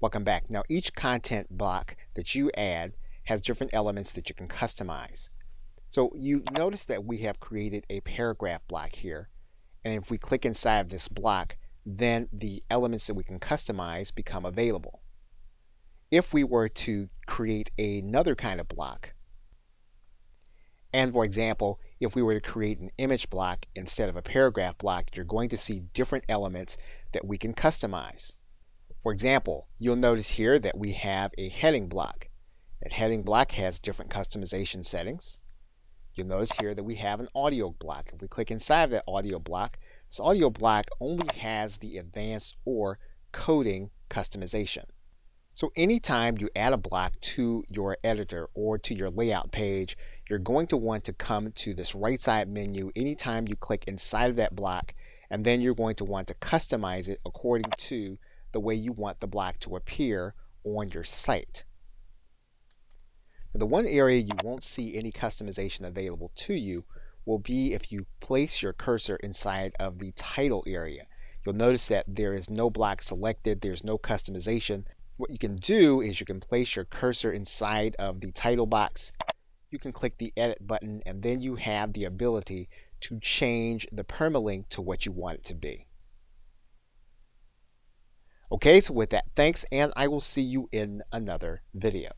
Welcome back. Now each content block that you add has different elements that you can customize. So you notice that we have created a paragraph block here. And if we click inside of this block, then the elements that we can customize become available. If we were to create another kind of block, and for example, if we were to create an image block instead of a paragraph block, you're going to see different elements that we can customize. For example, you'll notice here that we have a heading block. That heading block has different customization settings. You'll notice here that we have an audio block. If we click inside of that audio block, this audio block only has the advanced or coding customization. So anytime you add a block to your editor or to your layout page, you're going to want to come to this right side menu anytime you click inside of that block, and then you're going to want to customize it according to the way you want the block to appear on your site. Now, the one area you won't see any customization available to you will be if you place your cursor inside of the title area. You'll notice that there is no block selected, there's no customization. What you can do is you can place your cursor inside of the title box. You can click the edit button, and then you have the ability to change the permalink to what you want it to be. Okay, so with that, thanks, and I will see you in another video.